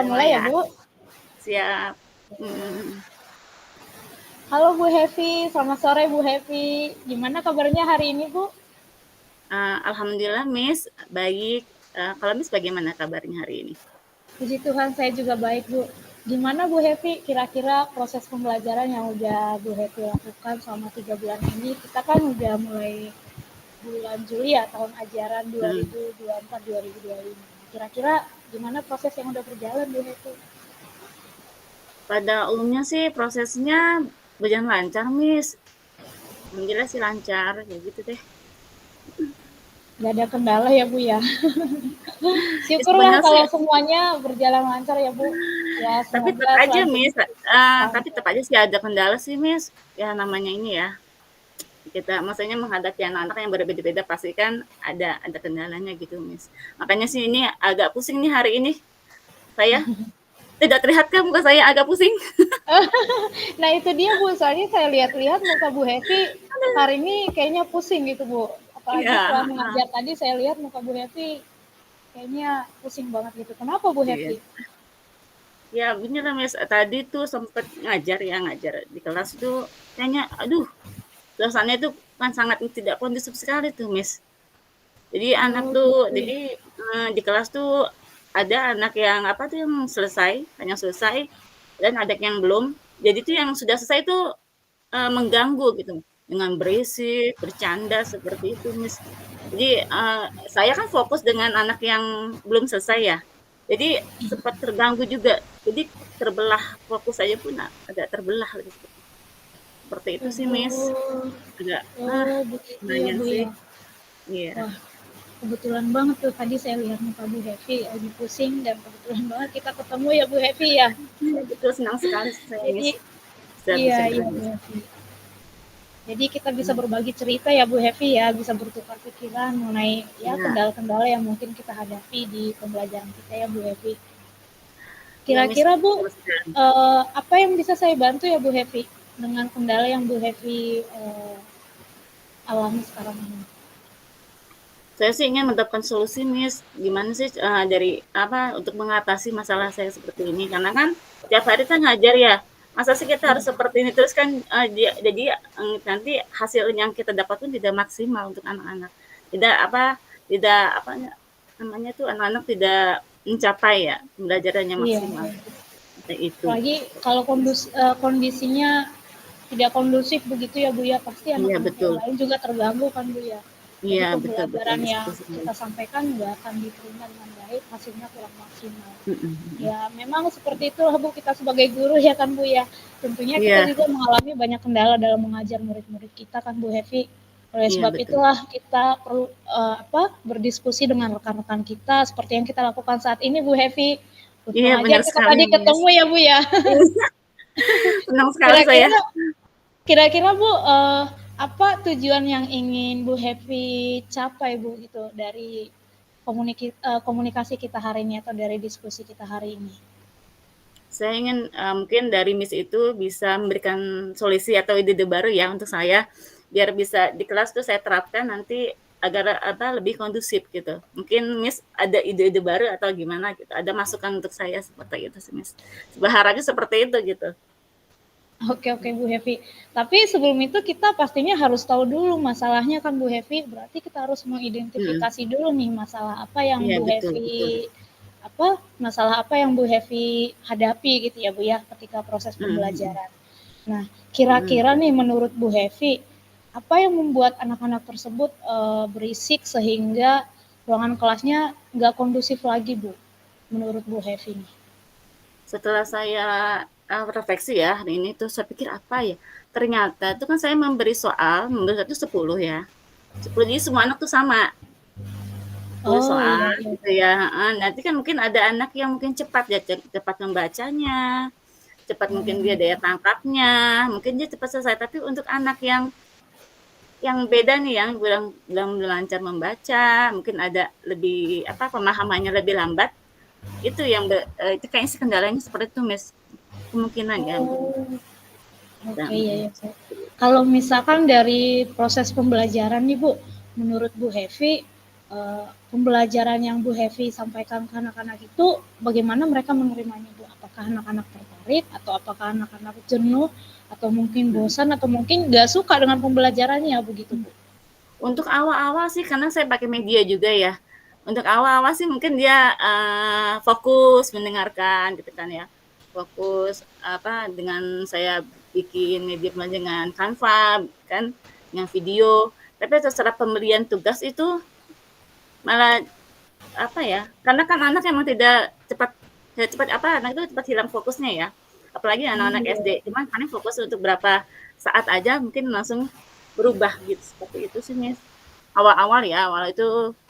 mulai ya, ya. Bu. Siap. Mm. Halo Bu Hevi, selamat sore Bu Hevi. Gimana kabarnya hari ini, Bu? Alhamdulillah Miss, baik. Kalau Miss bagaimana kabarnya hari ini? Puji Tuhan saya juga baik, Bu. Gimana Bu Hevi, kira-kira proses pembelajaran yang udah Bu Hevi lakukan selama 3 bulan ini? Kita kan udah mulai bulan Juli ya, tahun ajaran Hmm. 2024-2025. Kira-kira gimana proses yang udah berjalan Bu Hevi? Pada umumnya sih prosesnya berjalan lancar Miss. Alhamdulillah sih lancar, kayak gitu deh. Gak ada kendala ya Bu ya? Ya, Syukurlah sebenarnya sih, kalau semuanya berjalan lancar ya Bu. Ya tapi tetap semoga aja selanjutnya Miss, tapi lancar. tetap aja sih ada kendala sih Miss. Ya namanya ini ya, kita maksudnya menghadapi anak-anak yang berbeda-beda pasti kan ada kendalanya gitu Miss. Makanya sih ini agak pusing nih hari ini. Saya tidak terlihat kan muka saya agak pusing. Nah itu dia Bu, soalnya saya lihat-lihat muka Bu Hevi hari ini kayaknya pusing gitu Bu. Apalagi Iya, setelah heeh. mengajar tadi saya lihat muka Bu Hevi kayaknya pusing banget gitu. Kenapa Bu Iya. Hevi? Ya bener Mas, tadi tuh sempet ngajar di kelas tuh kayaknya aduh, suasananya tuh kan sangat tidak kondusif sekali tuh, Miss. Jadi anak Oh tuh gitu. jadi, di kelas tuh ada anak yang apa tuh, yang selesai, hanya selesai, dan ada yang belum. Jadi tuh yang sudah selesai tuh, mengganggu gitu, dengan berisik, bercanda, seperti itu, Miss. Jadi, saya kan fokus dengan anak yang belum selesai ya, jadi sempat terganggu juga. Jadi terbelah, fokus saya pun agak terbelah gitu. Seperti itu sih, Miss. Oh, Agak, oh begitu ya lumayan Bu sih. ya. Iya. Wah kebetulan banget tuh tadi saya lihat muka Bu Hevi lagi pusing dan kebetulan banget kita ketemu ya Bu Hevi ya. Iya, betul, senang sekali saya, Jadi Miss, bisa iya bercerita, iya Bu Miss. Hevi. Jadi kita bisa Mhm. berbagi cerita ya Bu Hevi ya, bisa bertukar pikiran mengenai ya Iya. kendala-kendala yang mungkin kita hadapi di pembelajaran kita ya Bu Hevi. Iya, Miss, Kira-kira Bu, betul sekali. apa yang bisa saya bantu ya Bu Hevi dengan kendala yang Bu Hevi alami sekarang ini? Saya sih ingin mendapatkan solusi, Miss. Gimana sih, dari apa, untuk mengatasi masalah saya seperti ini. Karena kan tiap hari kan ngajar ya, masa sih kita harus seperti ini terus kan, jadi, nanti hasil yang kita dapat pun tidak maksimal untuk anak-anak. Tidak apa, tidak apa namanya tuh, anak-anak tidak mencapai ya, pembelajarannya Iya, maksimal, iya. seperti itu. Apalagi kalau kondisinya tidak kondusif begitu ya Bu ya, pasti Iya, anak-anak yang betul. lain juga terganggu kan Bu ya. Jadi Iya, betul betul, pembelajaran Miss, yang betul sekali. kita sampaikan nggak akan diterima dengan baik, hasilnya kurang maksimal. Mhm mhm. Ya memang seperti itulah Bu, kita sebagai guru ya kan Bu ya. Tentunya kita Iya juga mengalami banyak kendala dalam mengajar murid-murid kita kan Bu Hevi. Oleh iya, sebab betul. itulah kita perlu berdiskusi dengan rekan-rekan kita seperti yang kita lakukan saat ini Bu Hevi. Iya, Untung aja benar kita sekali, tadi Miss. ketemu ya Bu ya. Senang sekali saya. Kira-kira kira-kira Bu, apa tujuan yang ingin Bu Happy capai Bu gitu dari komunikasi kita hari ini atau dari diskusi kita hari ini? Saya ingin, mungkin dari Miss itu bisa memberikan solusi atau ide-ide baru ya untuk saya, biar bisa di kelas tuh saya terapkan nanti agar apa, lebih kondusif gitu. Mungkin Miss ada ide-ide baru atau gimana gitu, ada masukan untuk saya seperti itu sih, Miss. Berharapnya seperti itu gitu. Oke oke Bu Hevi. Tapi sebelum itu kita pastinya harus tahu dulu masalahnya kan Bu Hevi. Berarti kita harus Mhm. mengidentifikasi dulu nih masalah apa yang Iya, Bu betul Hevi betul. masalah apa yang Bu Hevi hadapi gitu ya Bu ya ketika proses Mhm mhm. pembelajaran. Nah, Mhm. kira-kira nih menurut Bu Hevi, apa yang membuat anak-anak tersebut berisik sehingga ruangan kelasnya nggak kondusif lagi Bu? Menurut Bu Hevi nih. Setelah saya, refleksi ya hari ini tuh saya pikir apa ya, ternyata itu kan saya memberi satu 10 ya, 10 jadi semua anak tuh sama, 10 Oh soal iya iya. gitu ya, heeh, nanti kan mungkin ada anak yang mungkin cepat ya, cepat membacanya, cepat mungkin dia daya tangkapnya, mungkin dia cepat selesai, tapi untuk anak yang beda nih, yang belum belum lancar membaca, mungkin ada lebih apa, pemahamannya lebih lambat, itu yang itu kayaknya sih kendalanya seperti itu, Mas, kemungkinan ya mungkin. Oh, Nah, oke ya ya. seperti itu. Kalau misalkan dari proses pembelajaran nih Bu, menurut Bu Hevi, pembelajaran yang Bu Hevi sampaikan ke anak-anak itu bagaimana mereka menerimanya Bu? Apakah anak-anak tertarik atau apakah anak-anak jenuh atau mungkin Mhm. bosan atau mungkin nggak suka dengan pembelajarannya begitu Bu? Untuk awal-awal sih karena saya pakai media juga ya. Untuk awal-awal sih mungkin dia, fokus mendengarkan gitu kan ya. Fokus apa, dengan saya bikin media dengan Canva kan, dengan video. Tapi setelah pemberian tugas itu malah apa ya, karena kan anak emang tidak cepat cepat apa, anak itu cepat hilang fokusnya ya. Apalagi anak-anak Iya. SD, cuman paling fokus untuk berapa saat aja mungkin langsung berubah gitu, seperti itu sih, Miss. Awal-awal ya, awal itu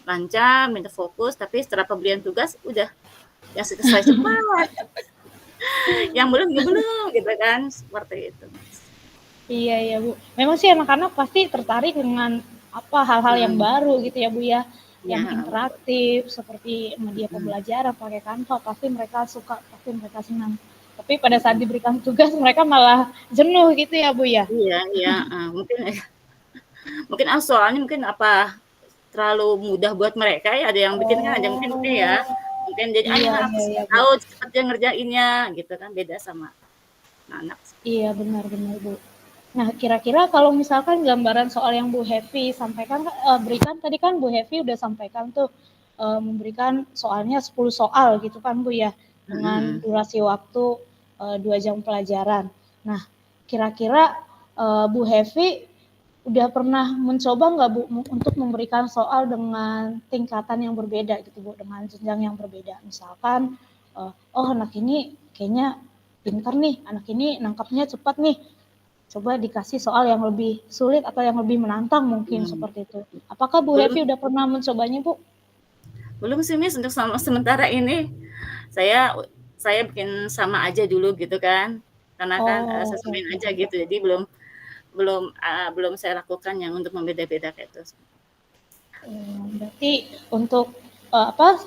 lancar, minta fokus, tapi setelah pemberian tugas udah yang selesai cepat, yang belum ya belum gitu kan, seperti itu, Mas. Iya iya Bu. Memang sih anak-anak pasti tertarik dengan apa hal-hal yang Mhm, baru gitu ya Bu ya, iya, yang heeh, betul, interaktif seperti media mhm. pembelajaran pakai Canva pasti mereka suka, pasti mereka senang. Tapi pada saat diberikan tugas mereka malah jenuh gitu ya Bu ya? Iya iya, mungkin mungkin soalnya mungkin apa, terlalu mudah buat mereka ya, ada yang bikin kan, ada yang mungkin Oh, ya, mungkin jadi, "Ah, iya ya iya iya Bu. tahu cepet dia ngerjainnya," gitu kan, beda sama anak. Iya benar benar Bu. Nah kira-kira kalau misalkan gambaran soal yang Bu Hevi sampaikan, berikan tadi kan Bu Hevi udah sampaikan tuh, memberikan soalnya 10 soal gitu kan Bu ya, Mhm dengan mhm. durasi waktu, 2 jam pelajaran. Nah kira-kira, Bu Hevi udah pernah mencoba nggak Bu untuk memberikan soal dengan tingkatan yang berbeda gitu Bu, dengan jenjang yang berbeda? Misalkan, oh anak ini kayaknya pintar nih, anak ini nangkapnya cepat nih, coba dikasih soal yang lebih sulit atau yang lebih menantang mungkin Mmm, seperti itu. Apakah Bu belum Hevi udah pernah mencobanya Bu? belum sih, Miss, untuk sementara ini. Saya saya bikin sama aja dulu gitu kan, karena kan, Oh, oke sesuaiin oke. aja gitu, jadi belum belum, belum saya lakukan yang untuk membeda-beda kayak itu. Berarti untuk apa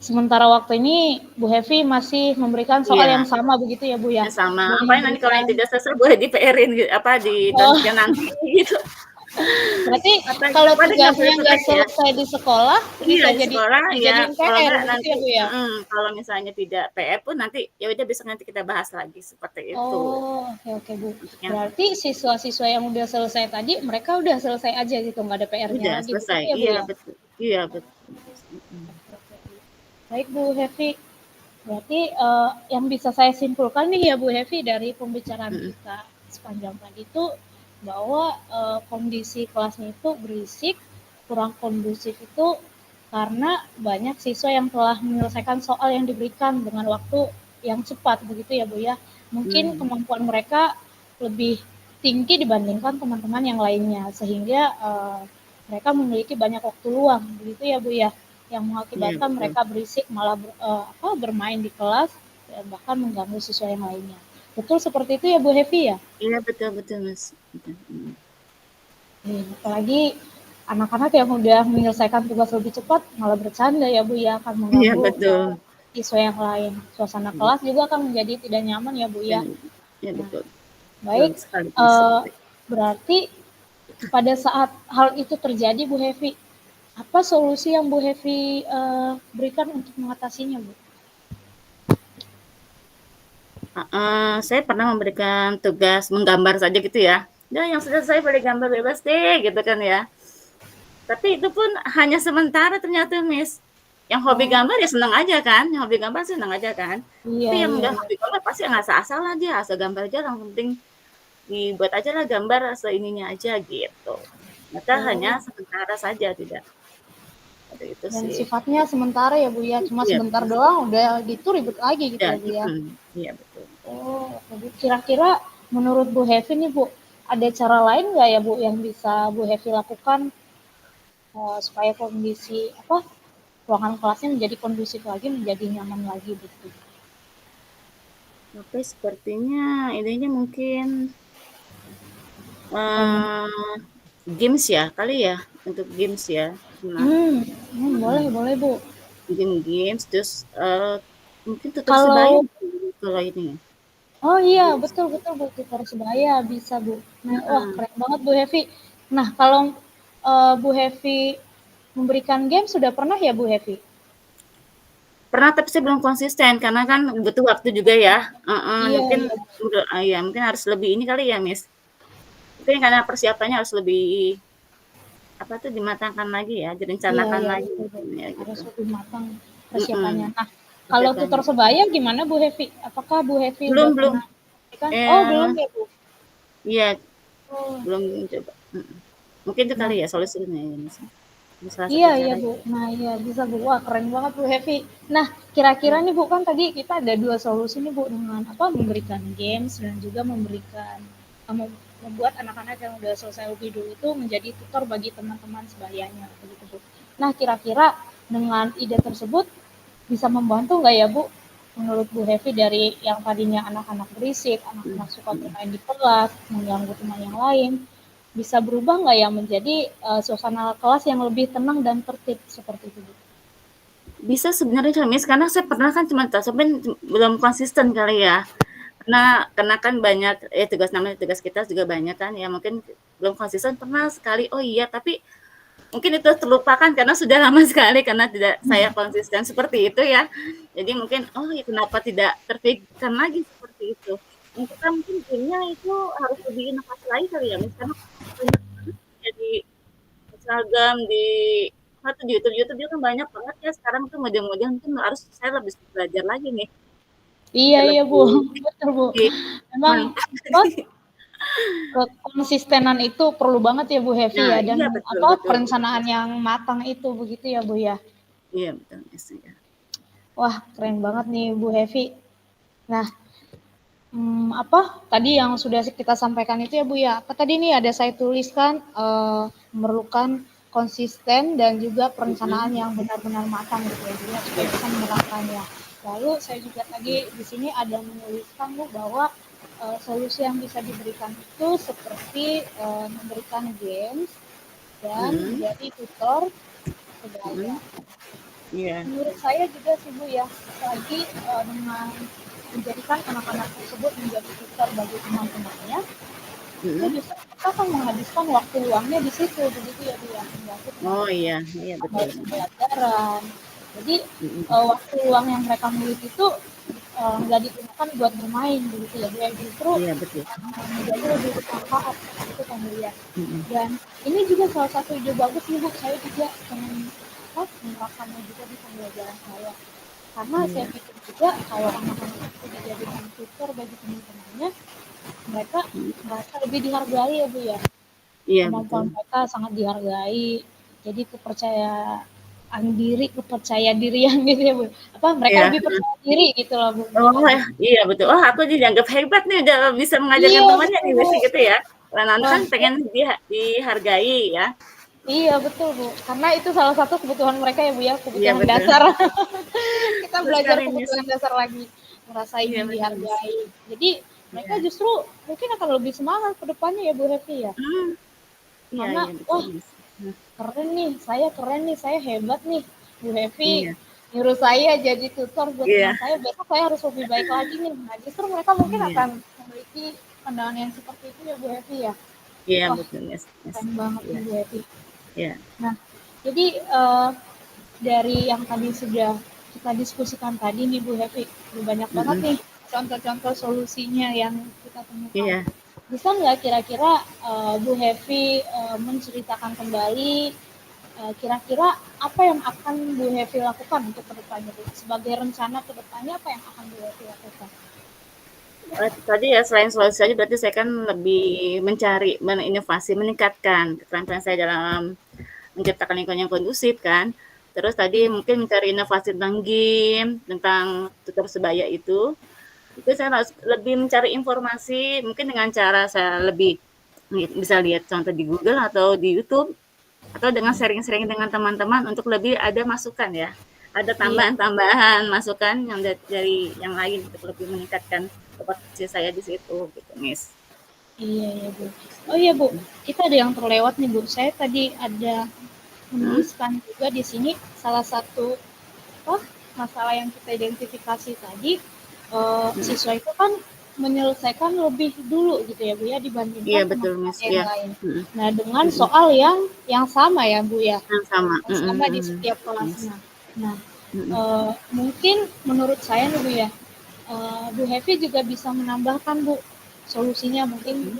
sementara waktu ini Bu Hevi masih memberikan soal yang Iya, sama begitu ya Bu ya? yang sama, Belum paling nanti kalau memberikan yang tidak selesai boleh di-PR-in apa, dilanjutkan oh nanti gitu. berarti Atau kalau paling yang tugasnya nggak selesai ya. selesai di sekolah Iya, bisa di jadi sekolah ya, dijadiin kalau PR enggak begitu nanti ya Bu ya? kalau misalnya tidak PR pun nanti ya udah besok nanti kita bahas lagi, seperti itu. Oh, oke oke Bu. Untuk yang Berarti siswa-siswa yang udah selesai tadi, mereka udah selesai aja gitu, nggak ada PR-nya udah lagi selesai. begitu ya Bu Iya, ya? betul. Iya, betul, Mas, mhm. Baik Bu Hevi, berarti yang bisa saya simpulkan nih ya Bu Hevi dari pembicaraan Mhm, kita sepanjang tadi itu bahwa kondisi kelasnya itu berisik, kurang kondusif itu karena banyak siswa yang telah menyelesaikan soal yang diberikan dengan waktu yang cepat begitu ya Bu ya. Mungkin mmm, kemampuan mereka lebih tinggi dibandingkan teman-teman yang lainnya sehingga mereka memiliki banyak waktu luang begitu ya Bu ya, yang iya mengakibatkan betul. mereka berisik malah bermain di kelas dan bahkan mengganggu siswa yang lainnya. Betul seperti itu ya Bu Hevi ya? Iya betul betul, Mas, betul, mhm. Apalagi anak-anak yang udah menyelesaikan tugas lebih cepat malah bercanda ya Bu ya, akan Iya mengganggu betul, siswa yang lain. Suasana iya, kelas juga akan menjadi tidak nyaman ya Bu ya. dan iya Nah, betul, betul baik, sekali, Mas, eh, seperti berarti pada saat hal itu terjadi Bu Hevi, apa solusi yang Bu Hevi berikan untuk mengatasinya Bu? saya pernah memberikan tugas menggambar saja gitu ya, "Udah yang sudah selesai boleh gambar bebas deh," gitu kan ya. Tapi itu pun hanya sementara ternyata, Miss. Yang hobi Oh, gambar ya senang aja kan, yang hobi gambar senang aja kan. iya Tapi yang iya nggak iya. hobi gambar pasti ngasal-asal lah dia, asal gambar aja yang penting dibuat ajalah gambar seininya aja gitu. Maka hanya Oh, sementara saja, tidak ada itu dan sih. sifatnya sementara ya Bu ya, cuma Iya sebentar betul, doang udah gitu ribet lagi gitu iya, ya Bu ya. iya betul. Oh, oke. Kira-kira menurut Bu Hevi nih Bu, ada cara lain nggak ya Bu yang bisa Bu Hevi lakukan supaya kondisi apa ruangan kelasnya menjadi kondusif lagi, menjadi nyaman lagi gitu? Tapi sepertinya idenya mungkin, Apa nih? eee, games ya, kali ya? Untuk games ya? Nah, Boleh mhm. boleh Bu. Bikin games terus, mungkin tutor sebaya Kalau kalau ini ya, oh iya games. betul betul Bu, tutor sebaya bisa Bu. Nah, wah Heeh, keren banget Bu Hevi. Nah kalau Bu Hevi memberikan game sudah pernah ya Bu Hefi? Pernah, tapi saya belum konsisten karena kan butuh waktu juga ya. Iya Mungkin iya. iya, mungkin harus lebih ini kali ya, Miss. Mungkin karena persiapannya harus lebih apa tuh dimatangkan lagi ya, Iya direncanakan iya lagi betul Bu, mungkin ya harus gitu. lebih matang persiapannya. Mhm, Nah, kalau tutor persiapannya. sebaya gimana Bu Hefi? Apakah Bu Hefi udah Belum belum, pernah kan? Oh belum eee, ya Bu? iya Oh, belum coba, mungkin itu kali nah ya solusinya ya, Mas, ini salah satu iya iya cara. Bu. Nah iya bisa Bu. Wah keren banget Bu Hefi. Nah kira-kira Mhm, nih Bu kan tadi kita ada dua solusi nih Bu dengan apa memberikan games dan juga memberikan membuat anak-anak yang udah selesai lebih dulu itu menjadi tutor bagi teman-teman sebayanya begitu Bu. Nah kira-kira dengan ide tersebut bisa membantu nggak ya Bu? Menurut Bu Hefi dari yang tadinya anak-anak berisik, mhm anak-anak suka mhm. bermain di kelas, mengganggu teman yang lain, bisa berubah nggak ya menjadi suasana kelas yang lebih tenang dan tertib seperti itu Bu? Bisa sebenarnya Miss, karena saya pernah kan cuma tapi belum konsisten kali ya. Karena kan banyak tugas namanya tugas kita juga banyak kan ya, mungkin belum konsisten pernah sekali, oh iya, tapi mungkin itu terlupakan karena sudah lama sekali karena tidak saya konsisten seperti itu ya. Jadi mungkin, oh ya kenapa tidak terpikirkan lagi seperti itu. Mungkin kan mungkin gamenya itu harus lebih inovasi lagi kali ya, Miss, karena banyak banget ya di Instagram, di apa tuh, di YouTube-YouTube juga kan banyak banget ya sekarang tuh model-model mungkin harus saya lebih belajar lagi nih, Iya biar iya Bu, lebih betul Bu. lebih Memang mantap apa lagi. konsistenan itu perlu banget ya Bu Hevi Nah, ya dan iya betul apa betul betul. perencanaan yang matang itu begitu ya Bu ya. Iya betul, Miss, ya. Wah keren banget nih Bu Hevi. Nah apa tadi yang sudah kita sampaikan itu ya Bu ya. Apa tadi nih ada saya tuliskan memerlukan konsisten dan juga perencanaan Mhm, yang benar-benar matang gitu ya Bu ya, supaya iya, bisa menerapkannya. Lalu saya juga tadi iya, di sini ada menuliskan Bu bahwa solusi yang bisa diberikan itu seperti memberikan games dan mhm, menjadi tutor sebaya. mhm, iya, Menurut saya juga sih Bu ya, lagi dengan menjadikan anak-anak tersebut menjadi tutor bagi teman-temannya, itu mhm. justru kita akan menghabiskan waktu luangnya di situ, begitu ya Bu ya, mengganggu Oh teman-teman iya iya betul, baik pembelajaran. Jadi mhm, waktu luang yang mereka miliki itu nggak digunakan buat bermain begitu ya Bu ya, justru iya betul, menjadi lebih bermanfaat itu kan Bu ya. mhm, Dan ini juga salah satu ide bagus nih Bu, saya juga pengen apa menerapkannya juga di pembelajaran saya. Karena saya iya, pikir juga kalau anak-anak itu dijadikan tutor bagi teman-temannya, mereka mhm, merasa lebih dihargai ya Bu ya. iya betul, Kemampuan mereka sangat dihargai. Jadi kepercayaan diri, kepercaya dirian gitu ya Bu. Apa mereka iya, lebih percaya diri gitu loh Bu, oh menjadi ya, iya betul, oh aku dianggap hebat nih udah bisa mengajarkan iya temannya betul nih Bu. biasanya gitu ya, karena anak Wah, kan pengen dihargai ya, iya betul Bu. Karena itu salah satu kebutuhan mereka ya Bu ya, iya kebutuhan betul, dasar. Kita betul belajar sekali Miss, kebutuhan dasar lagi, merasa iya ingin betul Miss, dihargai. Jadi mereka iya, justru mungkin akan lebih semangat ke depannya ya Bu Happy ya. mmm, iya Karena iya betul wah Miss, keren nih, saya hebat nih. Bu Happy iya nyuruh saya jadi tutor buat iya teman saya, besok saya harus lebih baik lagi nih. Nah justru mereka mungkin iya akan memiliki pandangan yang seperti itu ya Bu Happy ya. iya Wah betul Miss Miss, keren banget iya nih Bu Happy. iya, Nah jadi dari yang tadi sudah kita diskusikan tadi nih Bu Happy, banyak banget mhm, nih contoh-contoh solusinya yang kita temukan. iya. Bisa nggak kira-kira Bu Happy menceritakan kembali kira-kira apa yang akan Bu Happy lakukan untuk kedepannya Bu? Sebagai rencana kedepannya apa yang akan Bu Happy lakukan? Tadi ya selain solusi aja berarti saya kan lebih mencari, berinovasi, meningkatkan keterampilan saya dalam menciptakan lingkungan yang kondusif kan. Terus tadi Iya, mungkin mencari inovasi tentang game, tentang tutor sebaya itu. Itu saya harus lebih mencari informasi mungkin dengan cara saya lebih bisa lihat contoh di Google atau di YouTube atau dengan sharing-sharing dengan teman-teman untuk lebih ada masukan ya. Ada iya, tambahan-tambahan masukan yang dari yang lain untuk lebih meningkatkan kompetensi saya di situ gitu, Miss. iya ya Bu. Oh iya Bu, kita ada yang terlewat nih Bu. Saya tadi ada Hmm? menuliskan juga di sini salah satu apa masalah yang kita identifikasi tadi Hmm? siswa itu kan menyelesaikan lebih dulu gitu ya Bu ya Iya dibandingkan betul, teman-teman Miss, yang iya, lain. mhm, Nah, dengan mhm. soal yang sama ya Bu ya, Yang sama, yang sama di mhm, setiap Miss, kelasnya. Nah, mhm, mungkin menurut saya nih Bu ya, Bu Hevi juga bisa menambahkan Bu solusinya mungkin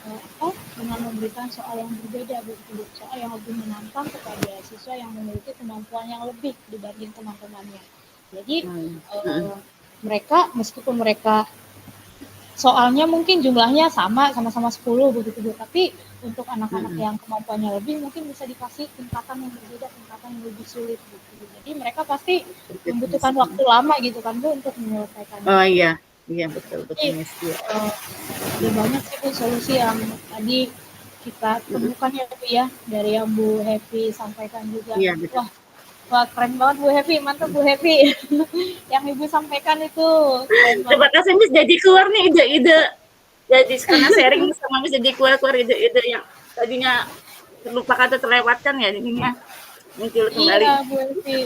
mhm, dengan memberikan soal yang berbeda Bu, soal yang lebih menantang kepada siswa yang memiliki kemampuan yang lebih dibanding teman-temannya. Jadi oh iya, mhm, eh, mereka meskipun mereka soalnya mungkin jumlahnya sama-sama 10 begitu Bu, tapi untuk anak-anak mhm, yang kemampuannya lebih mungkin bisa dikasih tingkatan yang berbeda, tingkatan yang lebih sulit gitu. Jadi mereka pasti begitu, Miss, membutuhkan mhm. waktu lama gitu kan Bu untuk menyelesaikannya. Oh iya, iya betul betul, Jadi Miss, iya, ada banyak sih Bu solusi yang tadi kita mhm, temukan ya Bu ya dari yang Bu Happy sampaikan juga. iya betul, Wah, wah keren banget Bu Happy, mantap mhm. Bu Happy. Yang Ibu sampaikan itu keren Terima banget. kasih, Miss, jadi keluar nih ide-ide, jadi karena sharing sama Miss jadi keluar-keluar ide-ide yang tadinya terlupakan atau terlewatkan ya jadinya muncul kembali. Iya Bu Happy.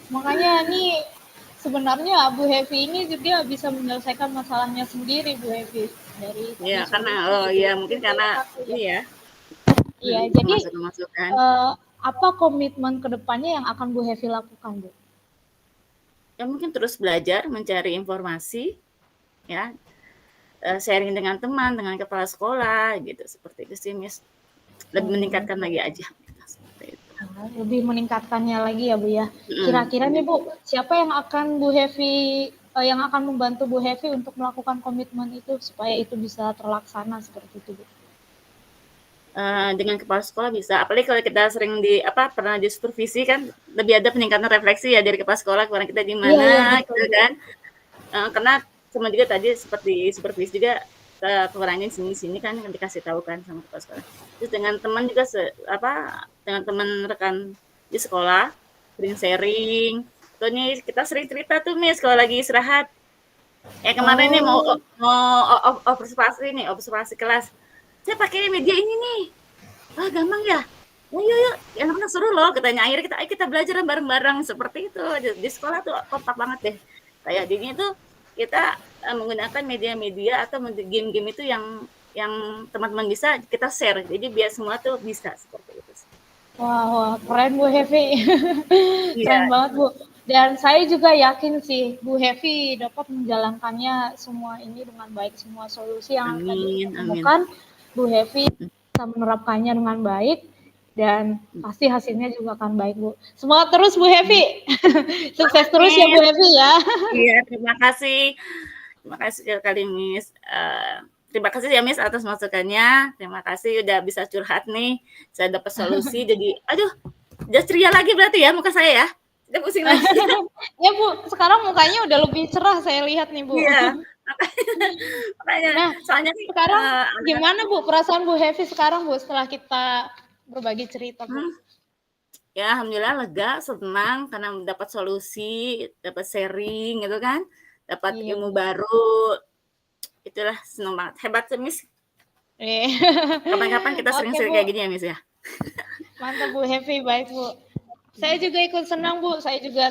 Makanya nih sebenarnya Bu Happy ini juga bisa menyelesaikan masalahnya sendiri Bu Happy dari Ya tadi karena solusi oh ide iya itu mungkin karena banyak aku ya. iya, Iya, jadi masukan-masukan. apa komitmen kedepannya yang akan Bu Happy lakukan Bu? Ya mungkin terus belajar, mencari informasi, ya, sharing dengan teman, dengan kepala sekolah gitu, seperti itu sih, Miss. Lebih Oh, meningkatkan lagi aja gitu, seperti itu. lebih meningkatkannya lagi ya Bu ya. Mhm, Kira-kira nih iya. Bu, siapa yang akan Bu Hevi yang akan membantu Bu Hevi untuk melakukan komitmen itu supaya itu bisa terlaksana seperti itu Bu? Dengan kepala sekolah bisa, apalagi kalau kita sering di apa, pernah disupervisi kan lebih ada peningkatan refleksi ya dari kepala sekolah, kekurangan kita di Iya iya mana betul gitu Bu. kan. Karena sama juga tadi seperti supervisi juga, kekurangannya di sini-sini kan yang dikasih tahu kan sama kepala sekolah. Terus dengan teman juga apa, dengan teman rekan di sekolah, sering sharing, tuh nih kita sering cerita tuh Miss kalau lagi istirahat. Kemarin nih Oh, mau observasi nih, observasi kelas. Saya pakai media ini nih. Ah, gampang ya? Ya, yuk, yuk. Anak-anak seru loh, katanya. Akhirnya ayo kita belajar bareng-bareng. Seperti itu. Di sekolah tuh kompak banget deh. Kayak di ini tuh kita menggunakan media-media atau game-game itu yang teman-teman bisa kita share. Jadi biar semua tuh bisa seperti itu. wah, wah keren Bu Hevi. Iya, Keren banget Bu. Dan saya juga yakin sih Bu Hevi dapat menjalankannya semua ini dengan baik, semua solusi yang tadi kita amin, amin. temukan. Bu Hevi Mm-mm. bisa menerapkannya dengan baik dan pasti hasilnya juga akan baik Bu. Semangat terus Bu Hevi. Sukses terus ya Bu Amin. Hevi ya. Iya, terima kasih. Terima kasih sekali, Miss. Terima kasih ya, Miss, atas masukannya. Terima kasih udah bisa curhat nih. Saya dapat solusi. Jadi, aduh, udah ceria lagi berarti ya muka saya ya. Udah pusing lagi. Ya Bu, sekarang mukanya udah lebih cerah saya lihat nih Bu. Iya, makanya, makanya. Nah, Soalnya nih, sekarang anak-anak, gimana Bu perasaan Bu Hevi sekarang Bu setelah kita berbagi cerita Bu? hmm, ya alhamdulillah lega, senang karena dapat solusi, dapat sharing gitu kan, dapat Iya ilmu Bu. baru. Itulah senang banget. Hebat, Miss. Kapan-kapan kita Oke sering-sering Bu, kayak gini ya, Miss ya. mantap Bu, happy baik Bu. Saya juga ikut senang Bu, saya juga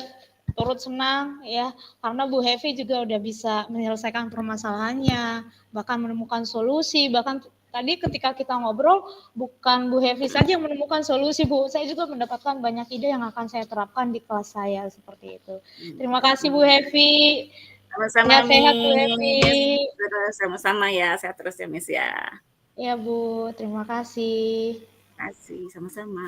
turut senang ya karena Bu Hevi juga udah bisa menyelesaikan permasalahannya, bahkan menemukan solusi, bahkan tadi ketika kita ngobrol bukan Bu Hevi saja yang menemukan solusi Bu, saya juga mendapatkan banyak ide yang akan saya terapkan di kelas saya seperti itu. Terima kasih Bu Hevi, Sama-sama, sehat-sehat Bu Hevi. Miss. Sama-sama ya, sehat terus ya, Miss ya. Ya Bu, terima kasih. Kasih, sama-sama.